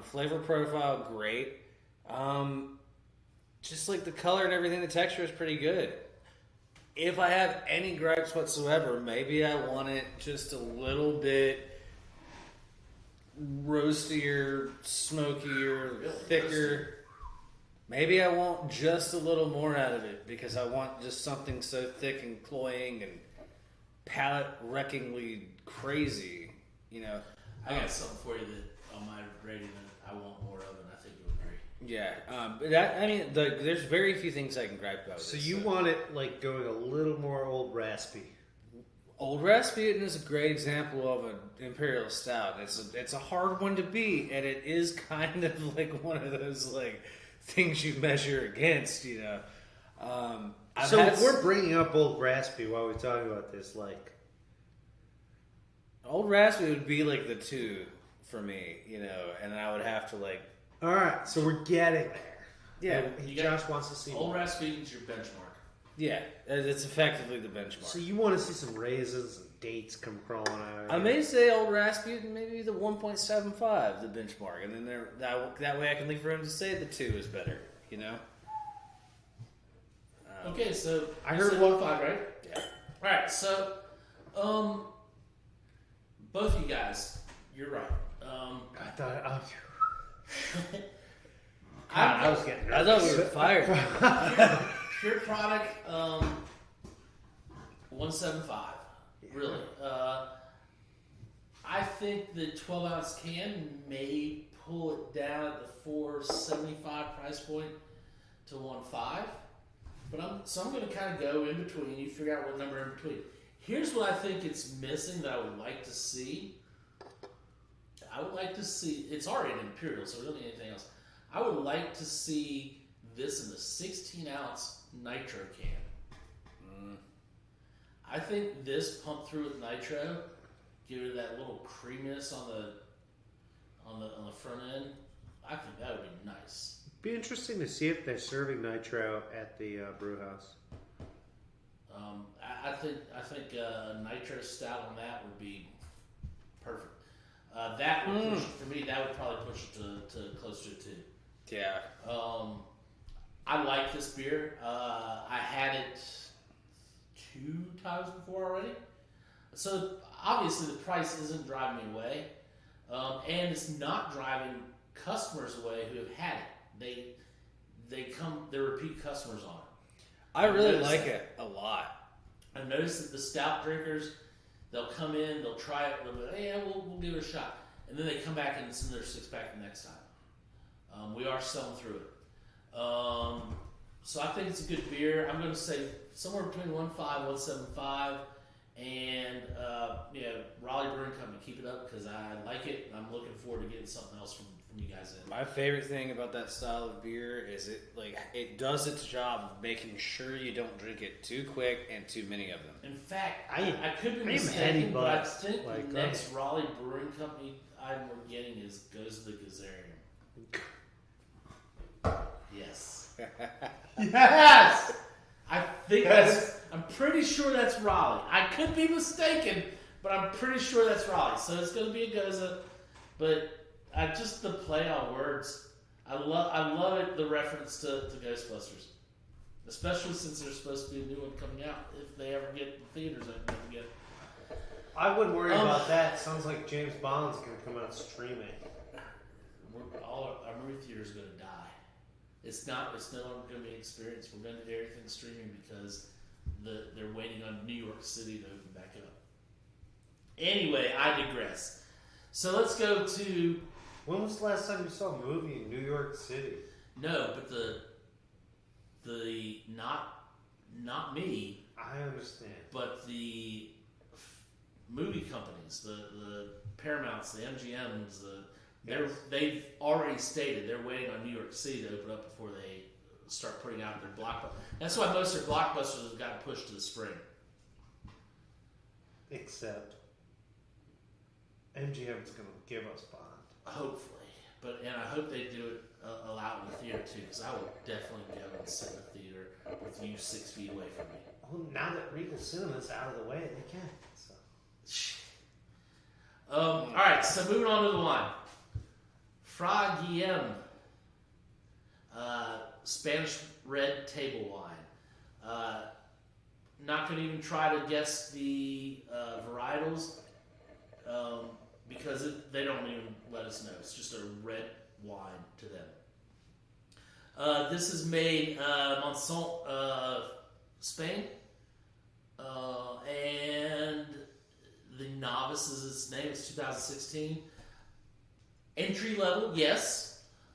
Flavor profile great. just like the color and everything, the texture is pretty good. If I have any gripes whatsoever, maybe I want it just a little bit roastier, smokier, Really thicker. Maybe I want just a little more out of it because I want just something so thick and cloying and palate-wreckingly crazy. You know, I got something for you that on my rating that I want more of, and I think you'll agree. yeah. There's very few things I can gripe about. So you want it like going a little more old raspy. Old Rasputin is a great example of an Imperial Stout. It's a hard one to beat, and it is kind of like one of those like things you measure against, you know. So if we're bringing up old raspy while we're talking about this, like Old Rasputin would be like the 2 for me, you know, and I would have to like. all right, so we're getting there. Yeah, And Josh wants to see Old more. Rasputin's your benchmark. yeah, it's effectively the benchmark. So you want to see some raisins and dates come crawling out. I may say Old Rasputin, maybe the 1.75, the benchmark, and then that way I can leave room to say the 2 is better, you know. Okay, so I you heard said 1.5, right? Yeah. All right, so both you guys, you're right. I thought I'm- I was getting I nervous. thought we were fired. Pure product, 175. Really, I think the 12-ounce can may pull it down at the 475 price point to 1.5. But I'm going to kind of go in between. You figure out what number in between. Here's what I think it's missing that I would like to see. I would like to see. It's already an Imperial, so we don't need anything else. I would like to see this in the 16-ounce nitro can. I think this pumped through with nitro, give it that little creaminess on the front end. I think that would be nice. Be interesting to see if they're serving nitro at the brew house. I think a nitro stout on that would be perfect. That would push, for me. That would probably push it to close to 2. Yeah. I like this beer. I had it 2 times before already. So obviously the price isn't driving me away, and it's not driving customers away who have had it. They're repeat customers on it. I really like it a lot. I've noticed that the stout drinkers, they'll come in, they'll try it, they'll be like, yeah, we'll give it a shot. And then they come back and it's in their 6-pack the next time. We are selling through it. So I think it's a good beer. I'm going to say somewhere between 1.5 and 1.75. And, Raleigh Brewing Company, keep it up because I like it. And I'm looking forward to getting something else from you guys in. My favorite thing about that style of beer is it does its job of making sure you don't drink it too quick and too many of them. In fact, I I could be am heady mistaken, but I buzzed. think Like, the next Raleigh Brewing Company item we're getting is Gose the Gazarian. Yes. Yes! I think I'm pretty sure that's Raleigh. I could be mistaken, but I'm pretty sure that's Raleigh. So it's going to be a Gose, but just the play on words. I love it. The reference to Ghostbusters, especially since there's supposed to be a new one coming out if they ever get in theaters open again. I wouldn't worry about that. Sounds like James Bond's going to come out streaming. Our movie theater is going to die. It's no longer going to be an experience. We're going to do everything streaming because they're waiting on New York City to open back up. Anyway, I digress. So let's go to. When was the last time you saw a movie in New York City? No, but the not me, I understand. but the movie companies, the Paramounts, the MGMs, they've already stated they're waiting on New York City to open up before they start putting out their blockbusters. That's why most of their blockbusters have gotten pushed to the spring. Except MGM's going to give us Bond. Hopefully, and I hope they do it allow it in the theater too, because I will definitely go and sit in the theater with you 6 feet away from me. Well, now that Regal Cinema's out of the way, they can. So. All right, so moving on to the wine. Fra Guillem Spanish red table wine. Not going to even try to guess the varietals because they don't even let us know. It's just a red wine to them. This is made Monsanto, Spain, and the Novice is its name. It's 2016. Entry level, yes.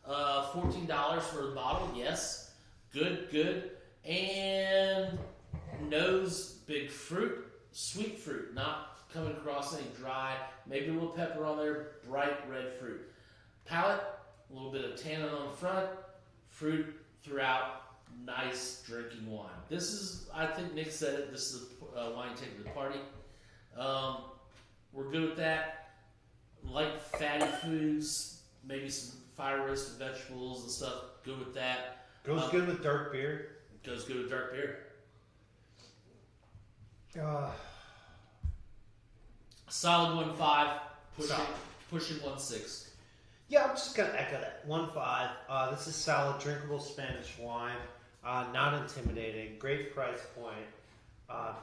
$14 for the bottle, yes. Good. And nose big fruit, sweet fruit, not coming across any dry. Maybe a little pepper on there, bright red fruit. Palate, a little bit of tannin on the front, fruit throughout. Nice drinking wine. This is, I think Nick said it, this is a wine you take to the party. We're good with that. Like fatty foods, maybe some fire roasted vegetables and stuff. Good with that. Goes good with dark beer. Goes good with dark beer. Solid 1.5, pushing 1.6. Yeah, I'm just gonna echo that. 1.5. This is solid, drinkable Spanish wine. Not intimidating. Great price point.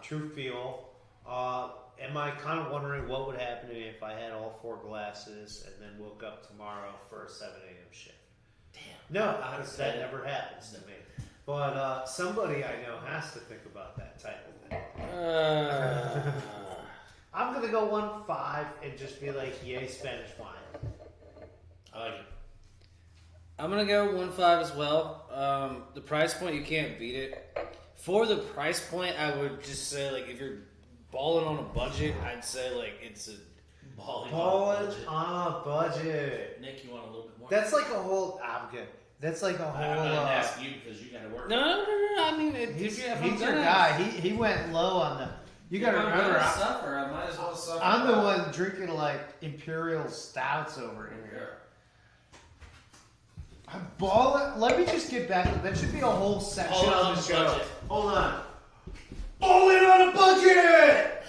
True feel. Am I kind of wondering what would happen to me if I had all 4 glasses and then woke up tomorrow for a 7 a.m. shift? Damn. No, because that never happens to me. But somebody I know has to think about that type of thing. I'm going to go 1.5 and just be like, yay, Spanish wine. I like it. I'm gonna go 1.5 as well. The price point, you can't beat it. For the price point, I would just say, like, if you're balling on a budget, I'd say, like, it's a Balling on a budget. Nick, you want a little bit more? That's like a whole. I'm good. That's like a whole. I'm going to ask you because you got to work. No. I mean, He's your guy. He went low on the. You got to remember, suffer. I might as well suffer. I'm the one drinking like Imperial stouts over here. I'm balling. Let me just get back. That should be a whole section on the show. Budget. Hold on. Balling on a budget.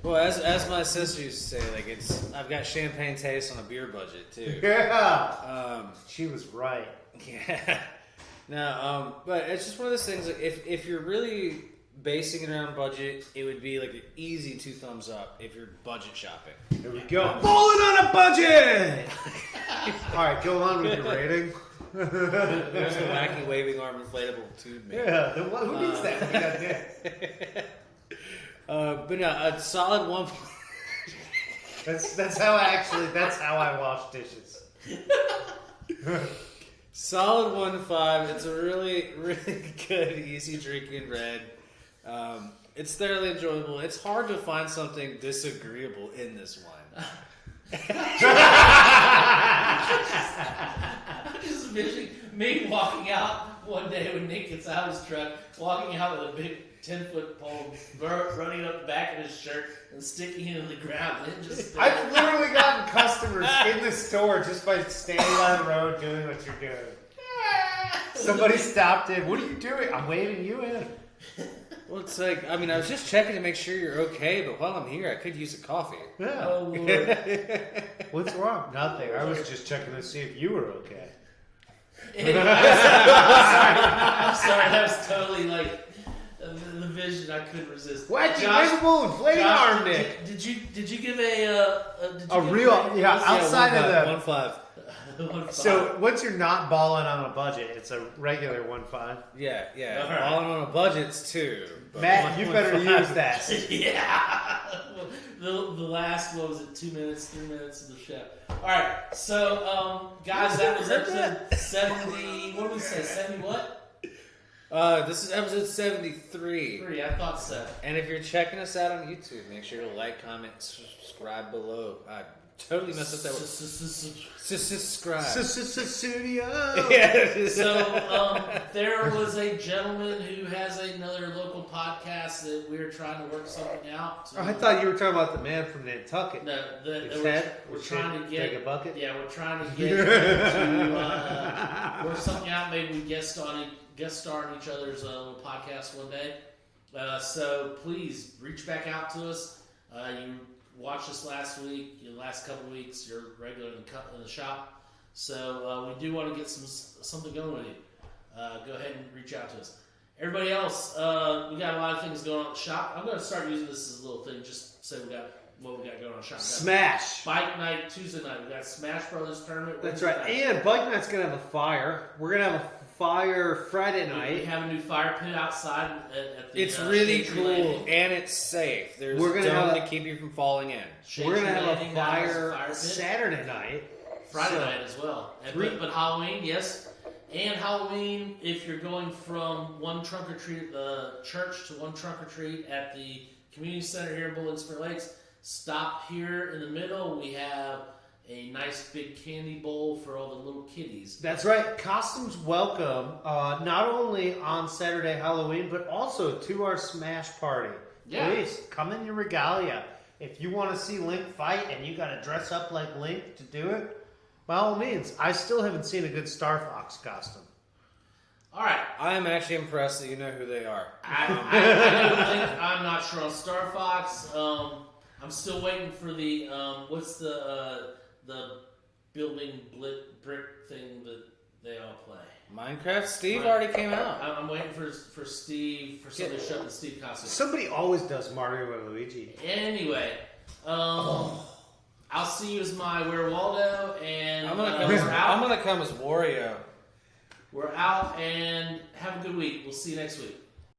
Well, as my sister used to say, like, I've got champagne taste on a beer budget too. Yeah. She was right. Yeah. No, but it's just one of those things. Like, if you're really basing it around budget, it would be like an easy 2 thumbs up if you're budget shopping. Here we go. Balling on a budget. All right, go on with your rating. There's the wacky waving arm inflatable tube man. Yeah, who needs that? We got Nick. But no, a solid 1. That's how I wash dishes. Solid 1.5. It's a really, really good, easy drinking red. It's thoroughly enjoyable. It's hard to find something disagreeable in this wine. I'm just visioning me walking out one day when Nick gets out of his truck, walking out with a big 10-foot pole, running up the back of his shirt and sticking it in the ground. And just I've literally gotten customers in the store just by standing on the road doing what you're doing. Somebody stopped in. What are you doing? I'm waving you in. Well, it's like, I mean, I was just checking to make sure you're okay, but while I'm here, I could use a coffee. Yeah. Oh, Lord. What's wrong? Nothing. I was just checking to see if you were okay. I'm sorry. That was totally like the vision I couldn't resist. Wacky, wavable, inflating arm, Nick. Did you give a real outside of the 1.5. So once you're not balling on a budget, it's a regular 1.5. Yeah. All right. All on a budget's 2. But Matt, you better 1.5. use that. Yeah. The last, what was it, 2 minutes, 3 minutes of the show. All right, so guys, that was episode 70. What did we say? 70 what? This is episode 73. 3. I thought so. And if you're checking us out on YouTube, make sure to like, comment, subscribe below. I totally messed up that word. Subscribe. Studio. Yeah. So there was a gentleman who has another local podcast that we're trying to work something out. I thought you were talking about the man from Nantucket. No, we're His trying head, to get. take a bucket? Yeah, we're trying to get to work something out. Maybe we guest star on each other's little podcast one day. So please reach back out to us. You watched us last week, the last couple weeks. You're regular in the shop. So we do want to get something going with you. Go ahead and reach out to us. Everybody else, we got a lot of things going on at the shop. I'm going to start using this as a little thing, just so we got what we got going on at the shop. Smash. Bike night Tuesday night. We got Smash Brothers tournament. That's Wednesday right. night. And Bike Night's going to have a fire. We're going to have a fire Friday We night. have a new fire pit outside at the It's really Shade Tree cool Landing. and it's safe. There's We're a gonna dome have to keep you from falling in. Shade We're going to Tree have Landing a now has fire pit. Saturday night. Friday So- night as well. Three- But Halloween, yes. And Halloween, if you're going from one trunk or treat at the church to one trunk or treat at the community center here in Bowling Spring Lakes, stop here in the middle. We have a nice big candy bowl for all the little kiddies. That's right. Costumes welcome, not only on Saturday Halloween, but also to our Smash party. Yeah. Please, come in your regalia. If you want to see Link fight and you got to dress up like Link to do it, by all means. I still haven't seen a good Star Fox costume. All right. I am actually impressed that you know who they are. I don't think I'm not sure on Star Fox. I'm still waiting for the what's the building brick thing that they all play. Minecraft Steve Right. already came out. I'm waiting for Steve for somebody to show up the Steve costume. Somebody always does Mario and Luigi. Anyway, I'll see you as my Where Waldo, and I'm gonna come. we're out. I'm gonna come as Wario. We're out, and have a good week. We'll see you next week.